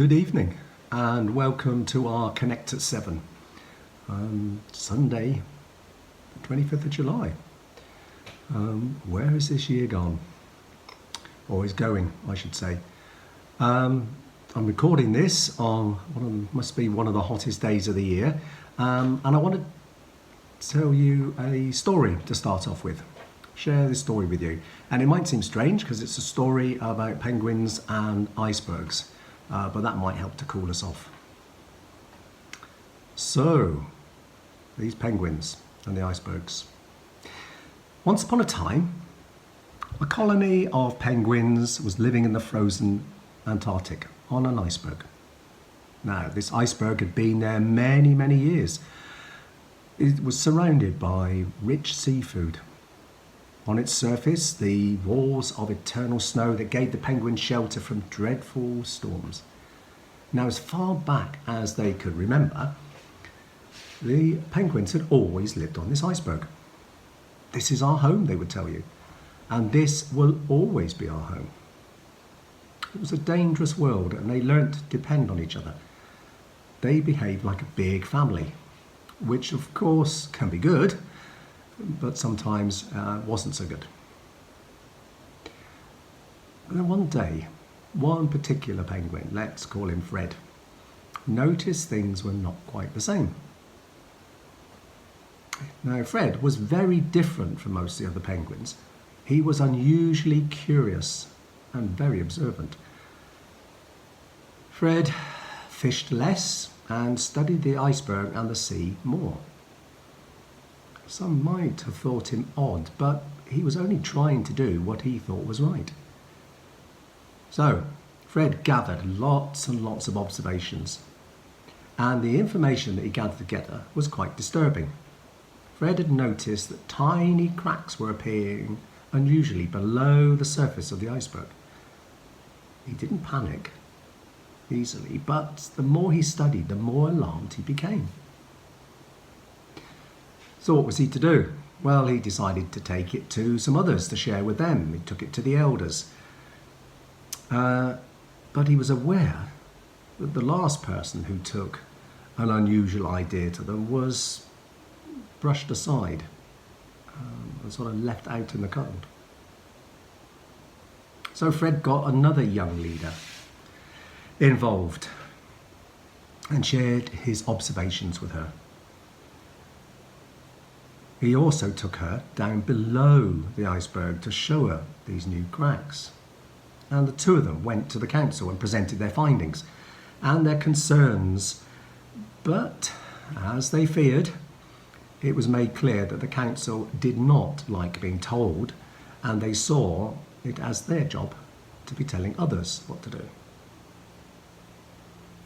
Good evening and welcome to our Connect at 7, Sunday, 25th of July. Where is this year gone? Or is going, I should say. I'm recording this on must be one of the hottest days of the year, and I want to tell you a story to start off with. Share this story with you. And it might seem strange because it's a story about penguins and icebergs. But that might help to cool us off. So, these penguins and the icebergs. Once upon a time, a colony of penguins was living in the frozen Antarctic on an iceberg. Now, this iceberg had been there many, many years. It was surrounded by rich seafood. On its surface, the walls of eternal snow that gave the penguins shelter from dreadful storms. Now, as far back as they could remember, the penguins had always lived on this iceberg. This is our home, they would tell you, and this will always be our home. It was a dangerous world, and they learnt to depend on each other. They behaved like a big family, which of course can be good, but sometimes wasn't so good. And then one day, one particular penguin, let's call him Fred, noticed things were not quite the same. Now, Fred was very different from most of the other penguins. He was unusually curious and very observant. Fred fished less and studied the iceberg and the sea more. Some might have thought him odd, but he was only trying to do what he thought was right. So, Fred gathered lots and lots of observations, and the information that he gathered together was quite disturbing. Fred had noticed that tiny cracks were appearing unusually below the surface of the iceberg. He didn't panic easily, but the more he studied, the more alarmed he became. So what was he to do? Well, he decided to take it to some others to share with them. He took it to the elders. But he was aware that the last person who took an unusual idea to them was brushed aside and sort of left out in the cold. So Fred got another young leader involved and shared his observations with her. He also took her down below the iceberg to show her these new cracks. And the two of them went to the council and presented their findings and their concerns. But, as they feared, it was made clear that the council did not like being told, and they saw it as their job to be telling others what to do.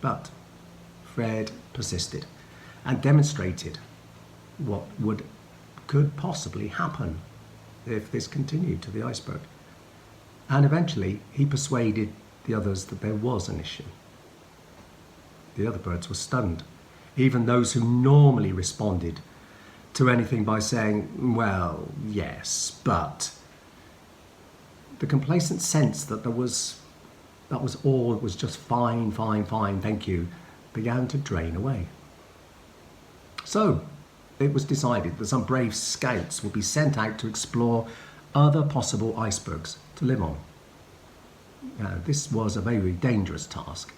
But Fred persisted and demonstrated what could possibly happen if this continued to the iceberg. And eventually he persuaded the others that there was an issue. The other birds were stunned, even those who normally responded to anything by saying, well, yes, but. The complacent sense that was all, it was just fine, thank you, began to drain away. So, it was decided that some brave scouts would be sent out to explore other possible icebergs to live on. Now, this was a very dangerous task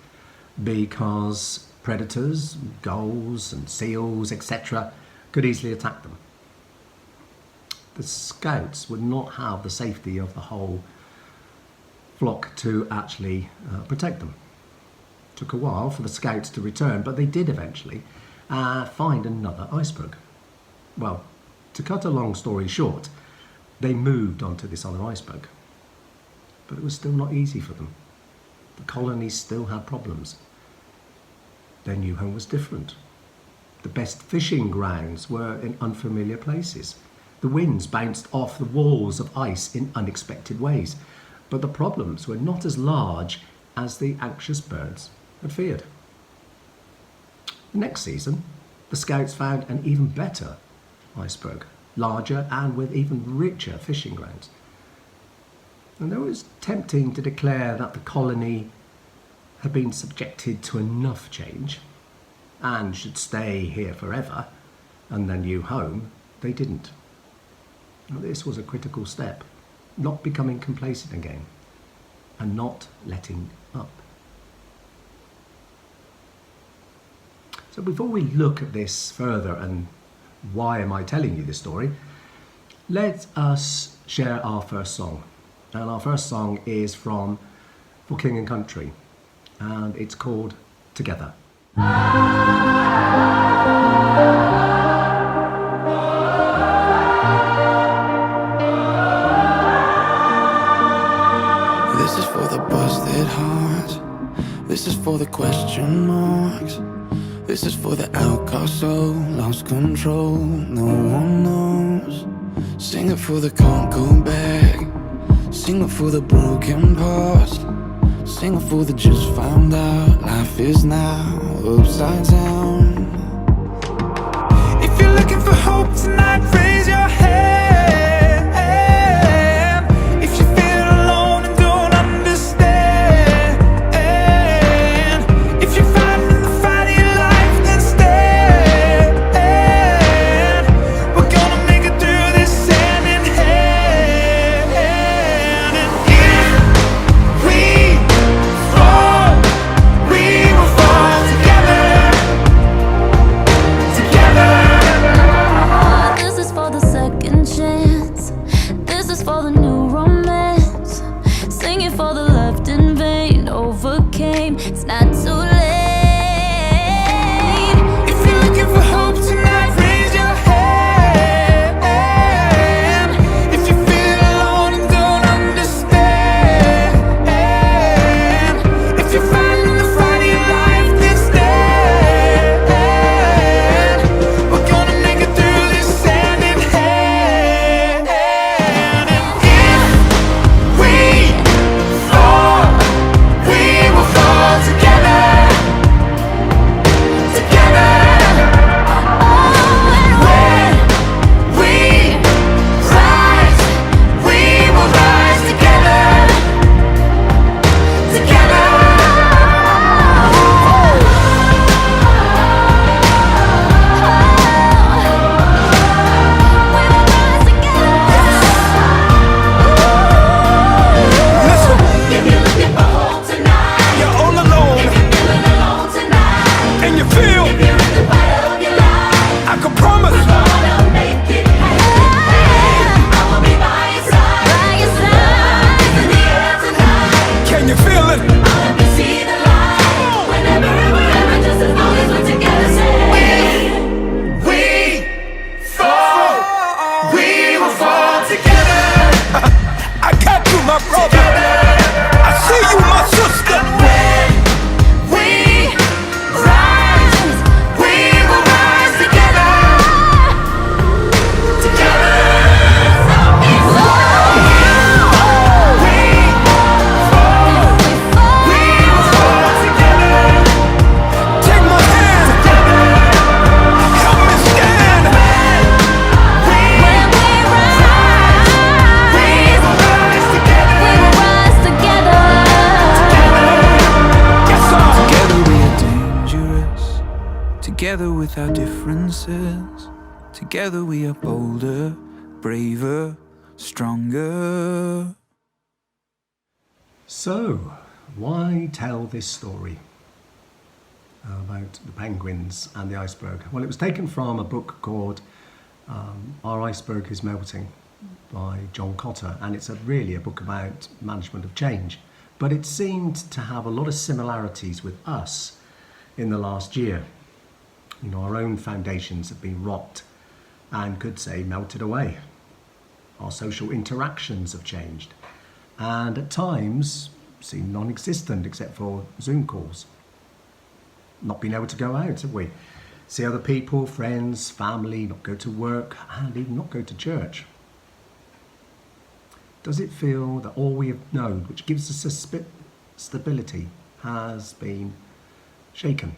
because predators, gulls and seals, etc., could easily attack them. The scouts would not have the safety of the whole flock to actually protect them. It took a while for the scouts to return, but they did eventually find another iceberg. Well, to cut a long story short, they moved onto this other iceberg. But it was still not easy for them. The colony still had problems. Their new home was different. The best fishing grounds were in unfamiliar places. The winds bounced off the walls of ice in unexpected ways. But the problems were not as large as the anxious birds had feared. The next season, the scouts found an even better iceberg, larger and with even richer fishing grounds. And though it was tempting to declare that the colony had been subjected to enough change and should stay here forever and their new home, they didn't. Now, this was a critical step, not becoming complacent again and not letting up. So before we look at this further and why am I telling you this story, let us share our first song. And our first song is from For King and Country, and it's called Together. This is for the busted hearts. This is for the question marks. This is for the outcast soul, lost control, no one knows. Sing it for the can't go back. Sing it for the broken parts. Sing it for the just found out life is now upside down. If you're looking for hope tonight, raise your hand. If you feel alone and don't understand, if you're fighting the fight of your life, then stand. We're gonna make it through this hand in hand. And if we fall, we will fall together. Together. This is for the second chance. This is for the new romance. Singing for the left in vain. Overcame, it's not too late. If you're looking for hope tonight, raise your hand. If you feel alone and don't understand, if you're fighting the fight of your life, then stand. We're gonna make it through this hand in hand. And if we fall, we will fall together. Together. When we rise, we will rise together. Together. Listen, If you're looking for hope tonight, you're all alone feeling alone tonight, and you feel if you're in the fight of your life, I can promise gonna make it happen. I will be by your side. It's in the air tonight. can you feel it? Let me see the light. Whenever and wherever, just as long as we're together. Say, We fall, we will fall together. I got you, my brother. I see you, my sister. When we rise, we will rise together. Together. We fall, we will fall together. Take my hand. Help me stand. We will rise together. Yes, sir. Together we are dangerous. Together with our differences. Together we are bolder, braver, stronger. So, why tell this story about the penguins and the iceberg? Well, it was taken from a book called Our Iceberg is Melting by John Cotter, and it's really a book about management of change. But it seemed to have a lot of similarities with us in the last year. You know, our own foundations have been rocked and could say melted away. Our social interactions have changed and at times seem non-existent except for Zoom calls. Not being able to go out, have we? See other people, friends, family, not go to work and even not go to church. Does it feel that all we have known, which gives us a stability, has been shaken?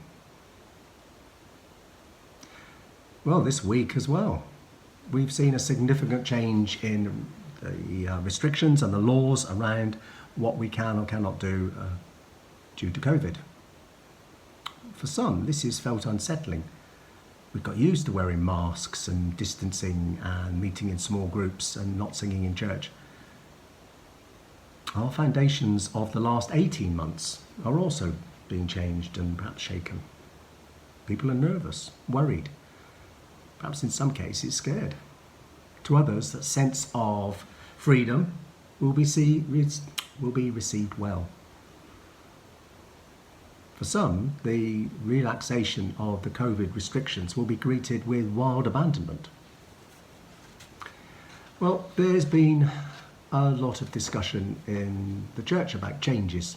Well, this week as well, we've seen a significant change in the restrictions and the laws around what we can or cannot do due to COVID. For some, this is felt unsettling. We've got used to wearing masks and distancing and meeting in small groups and not singing in church. Our foundations of the last 18 months are also being changed and perhaps shaken. People are nervous, worried, perhaps in some cases scared. To others, that sense of freedom will be received well. For some, the relaxation of the COVID restrictions will be greeted with wild abandonment. Well, there's been a lot of discussion in the church about changes.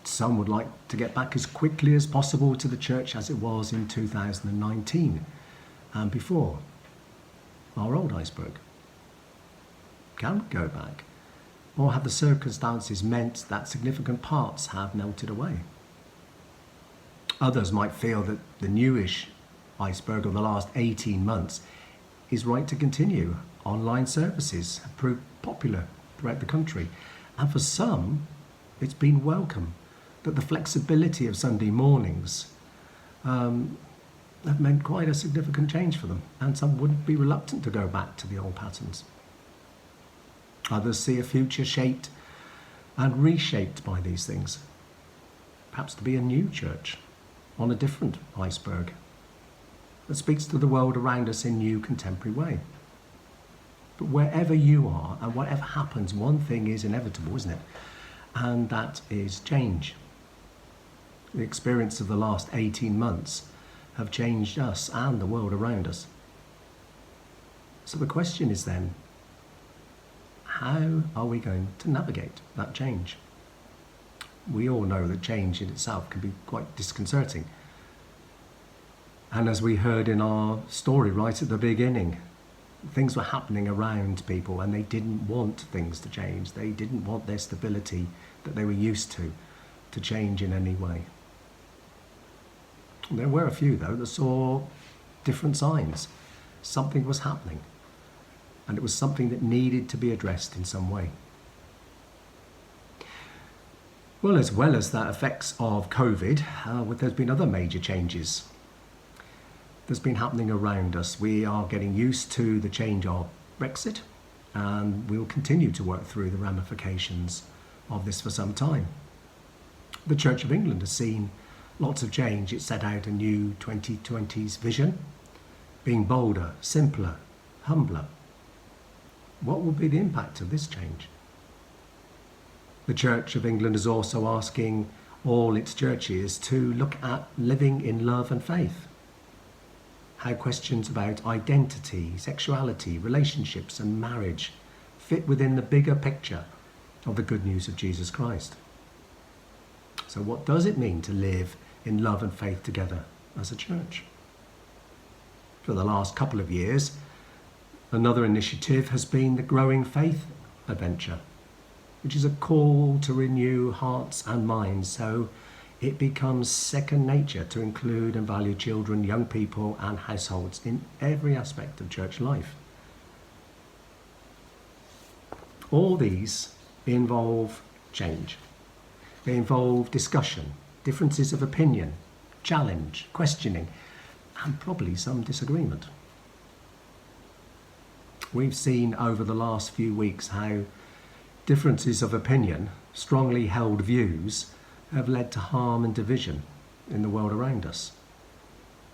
Some would like to get back as quickly as possible to the church as it was in 2019 and before. Our old iceberg. Can we go back? Or have the circumstances meant that significant parts have melted away? Others might feel that the newish iceberg of the last 18 months is right to continue. Online services have proved popular throughout the country. And for some, it's been welcome that the flexibility of Sunday mornings have meant quite a significant change for them. And some wouldn't be reluctant to go back to the old patterns. Others see a future shaped and reshaped by these things. Perhaps to be a new church on a different iceberg that speaks to the world around us in a new contemporary way. But wherever you are and whatever happens, one thing is inevitable, isn't it? And that is change. The experience of the last 18 months have changed us and the world around us. So the question is then, how are we going to navigate that change? We all know that change in itself can be quite disconcerting. And as we heard in our story right at the beginning, things were happening around people and they didn't want things to change. They didn't want their stability that they were used to change in any way. There were a few, though, that saw different signs. Something was happening. And it was something that needed to be addressed in some way. Well as that effects of COVID, there's been other major changes that's been happening around us. We are getting used to the change of Brexit, and we will continue to work through the ramifications of this for some time. The Church of England has seen lots of change. It set out a new 2020s vision, being bolder, simpler, humbler. What will be the impact of this change? The Church of England is also asking all its churches to look at living in love and faith. How questions about identity, sexuality, relationships and marriage fit within the bigger picture of the good news of Jesus Christ. So what does it mean to live in love and faith together as a church? For the last couple of years, another initiative has been the Growing Faith Adventure, which is a call to renew hearts and minds so it becomes second nature to include and value children, young people and households in every aspect of church life. All these involve change. They involve discussion, differences of opinion, challenge, questioning, and probably some disagreement. We've seen over the last few weeks how differences of opinion, strongly held views, have led to harm and division in the world around us.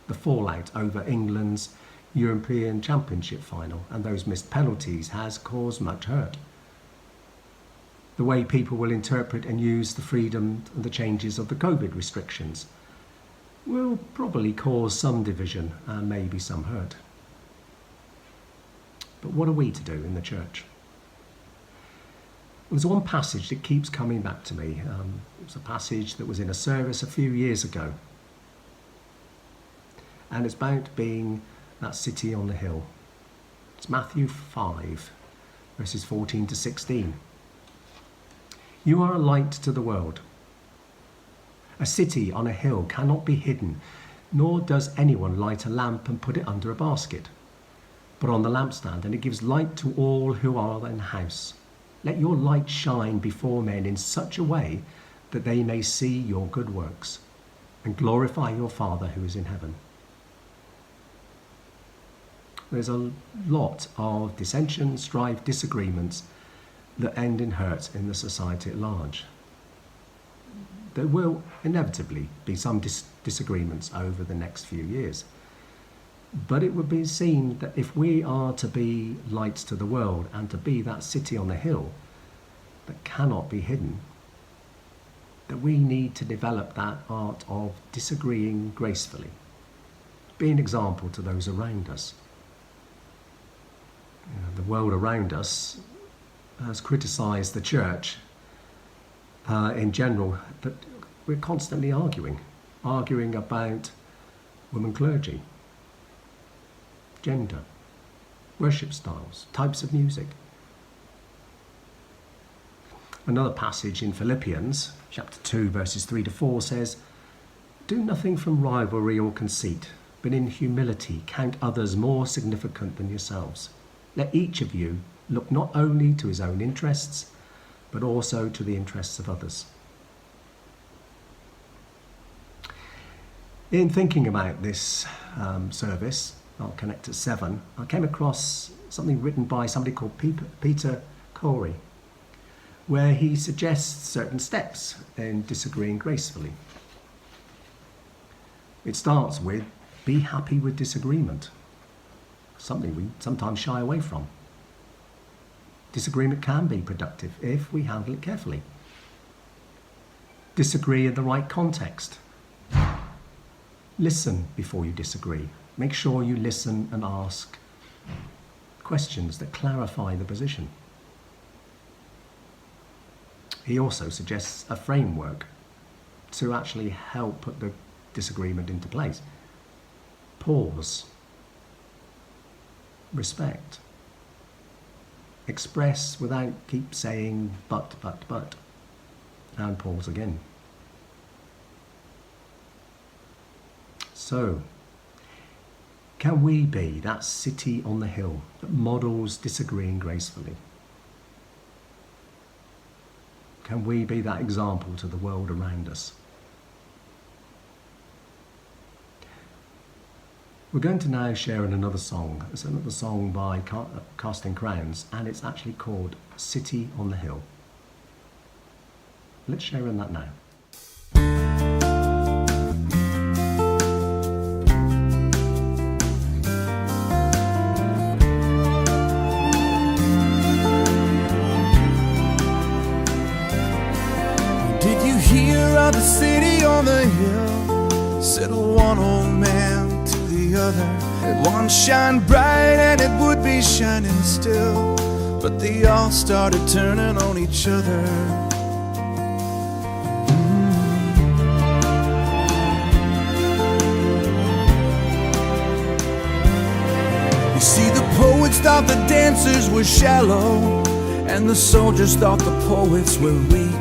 The fallout over England's European Championship final and those missed penalties has caused much hurt. The way people will interpret and use the freedom and the changes of the COVID restrictions will probably cause some division and maybe some hurt. But what are we to do in the church? There's one passage that keeps coming back to me. It was a passage that was in a service a few years ago. And it's about being that city on the hill. It's Matthew 5, verses 14 to 16. You are a light to the world. A city on a hill cannot be hidden, nor does anyone light a lamp and put it under a basket, but on the lampstand, and it gives light to all who are in the house. Let your light shine before men in such a way that they may see your good works and glorify your Father who is in heaven. There's a lot of dissension, strife, disagreements that end in hurt in the society at large. There will inevitably be some disagreements over the next few years. But it would be seen that if we are to be lights to the world and to be that city on the hill that cannot be hidden, that we need to develop that art of disagreeing gracefully, be an example to those around us. You know, the world around us has criticised the church in general, that we're constantly arguing about women clergy, gender, worship styles, types of music. Another passage in Philippians chapter 2 verses 3 to 4 says, "Do nothing from rivalry or conceit, but in humility count others more significant than yourselves. Let each of you look not only to his own interests, but also to the interests of others." In thinking about this service, I'll connect at 7, I came across something written by somebody called Peter Corey, where he suggests certain steps in disagreeing gracefully. It starts with, be happy with disagreement, something we sometimes shy away from. Disagreement can be productive if we handle it carefully. Disagree in the right context. Listen before you disagree. Make sure you listen and ask questions that clarify the position. He also suggests a framework to actually help put the disagreement into place. Pause. Respect. Express without keep saying but, and pause again. So, can we be that city on the hill that models disagreeing gracefully? Can we be that example to the world around us? We're going to now share in another song. It's another song by Casting Crowns, and it's actually called City on the Hill. Let's share in that now. Did you hear of the city on the hill? Said one old man to the other. One shine bright and it would be shining still, but they all started turning on each other. You see, the poets thought the dancers were shallow, and the soldiers thought the poets were weak.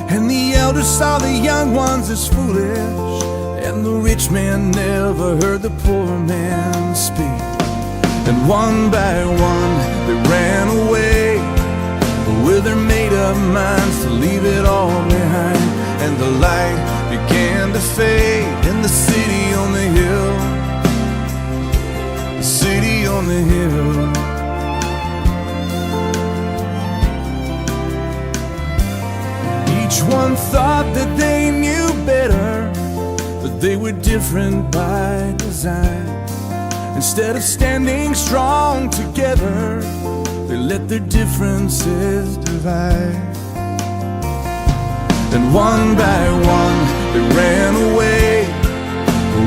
And the elders saw the young ones as foolish, and the rich man never heard the poor man speak. And one by one they ran away, with their made-up minds to leave it all behind. And the light began to fade in the city on the hill, the city on the hill. Each one thought that they knew better, but they were different by design. Instead of standing strong together, they let their differences divide. And one by one they ran away,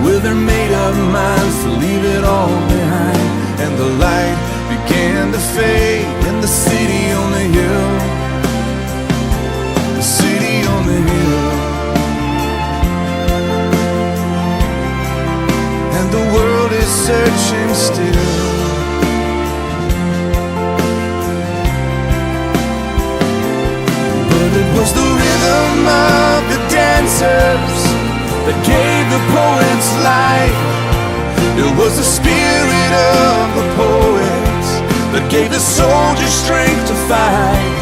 with their made-up minds to leave it all behind. And the light began to fade in the city on the hill, the city on the hill. And the world is searching still. But it was the rhythm of the dancers that gave the poets life. It was the spirit of the poets that gave the soldiers strength to fight.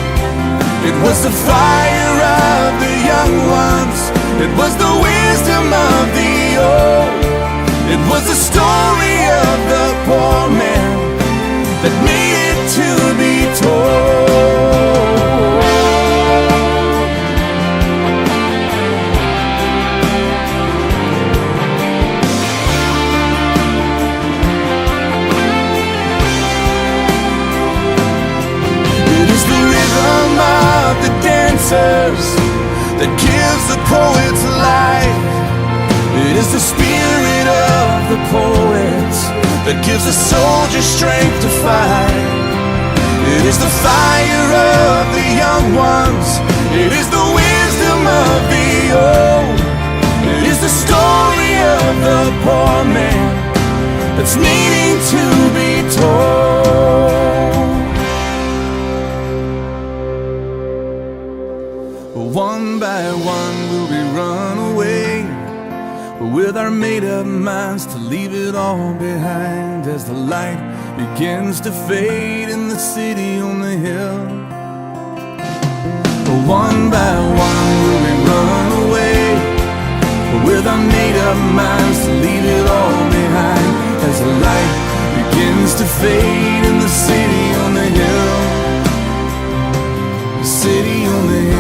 It was the fire of the young ones. It was the wisdom of the old. It was the story of the poor man that needed to be told. It is the rhythm of the dancers that gives the poets life. It is the spirit of the poets that gives a soldier strength to fight. It is the fire of the young ones. It is the wisdom of the old. It is the story of the poor man that's needing to be told. One by one will we run away with our made-up minds to leave it all behind as the light begins to fade in the city on the hill. One by one will we run away with our made-up minds to leave it all behind as the light begins to fade in the city on the hill. The city on the hill.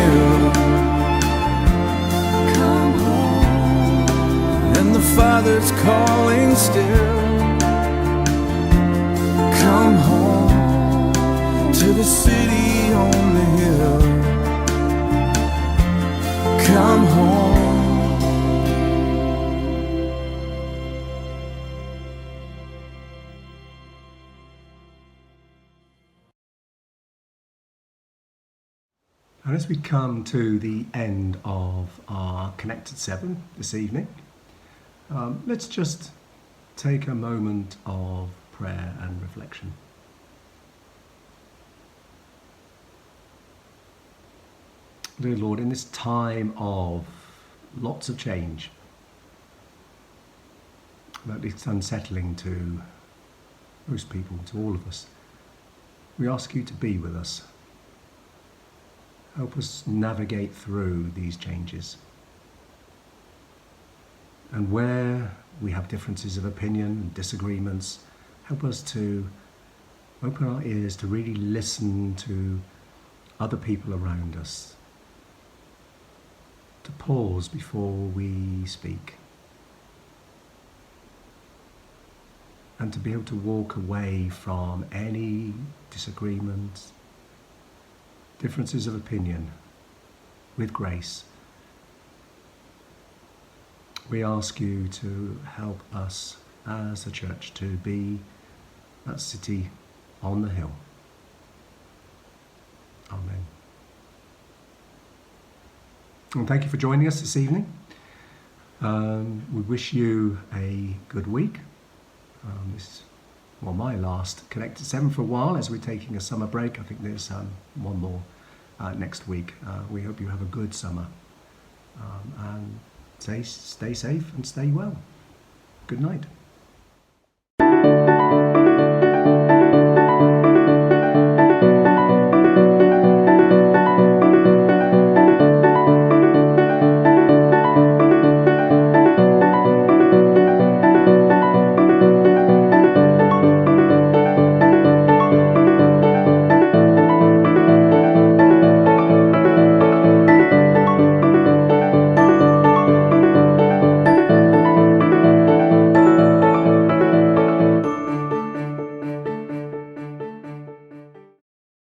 Father's calling still. Come home to the city on the hill. Come home. And as we come to the end of our Connected 7 this evening, let's just take a moment of prayer and reflection. Dear Lord, in this time of lots of change, that it's unsettling to most people, to all of us, we ask you to be with us. Help us navigate through these changes. And where we have differences of opinion and disagreements, help us to open our ears to really listen to other people around us, to pause before we speak, and to be able to walk away from any disagreements, differences of opinion with grace. We ask you to help us as a church to be that city on the hill. Amen. And thank you for joining us this evening. We wish you a good week. This is my last Connected 7 for a while as we're taking a summer break. I think there's one more next week. We hope you have a good summer. And stay safe and stay well. Good night.